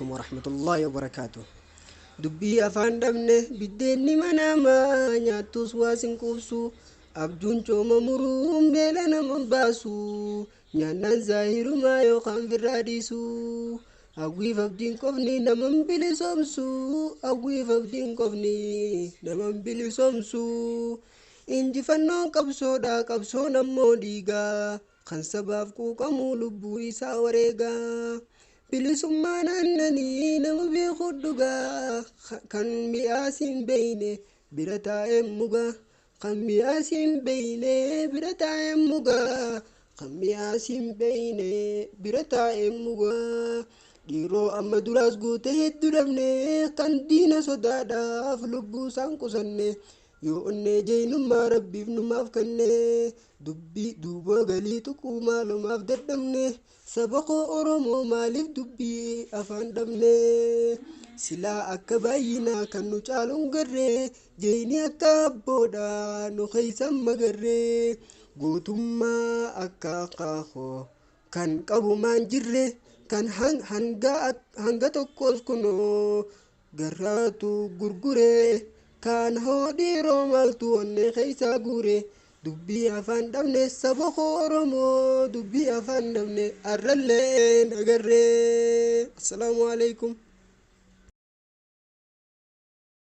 ورحمة الله وبركاته. دبي أفان دمنه بديني مناما نياتوس واسن كوفسو أبدون شوما مروم بيلنا منباسو نيانا زاهر ما يوخان في الراديسو أقوي فبدين كفني نمم بلي سمسو أقوي فبدين كفني نمم بلي سمسو إنجي فنو كبسو دا كبسو نمو ديغا خان سباب كوكامو لبو إسا وريغا bilisummaan annanii nama beekuu dhugaa kan mi'aasiin beeyne bira taa'ee mugaa kan mi'aasiin beeyne bira taa'ee mugaa kan mi'aasiin beeyne bira taa'ee mugaa dhiiroo amma duraas guute hedduu dhabne kan diina sodaadhaaf lubbuu isaan qusanne yoo onnee jeenummaa rabbiif numaaf kenne dubbii duuba galii tuquu maalumaaf dadhabne sabaqoo oromoo maaliif dubbii afaan dhabne silaa akka baay'inaa kan nu caaluun garree jeeni akka abboodha nu keeysan magarree gootummaa akka qaaqoo kan qabumaan jirre kan hanga tokkos kunoo garraatu gurguree kan hodhiiroo maaltu onnee keeysaa guure dubbii afaan dhabne sabaqoo oromoo dubbii afaan dhabne arrallee nagarree. Assalaamu alaikum.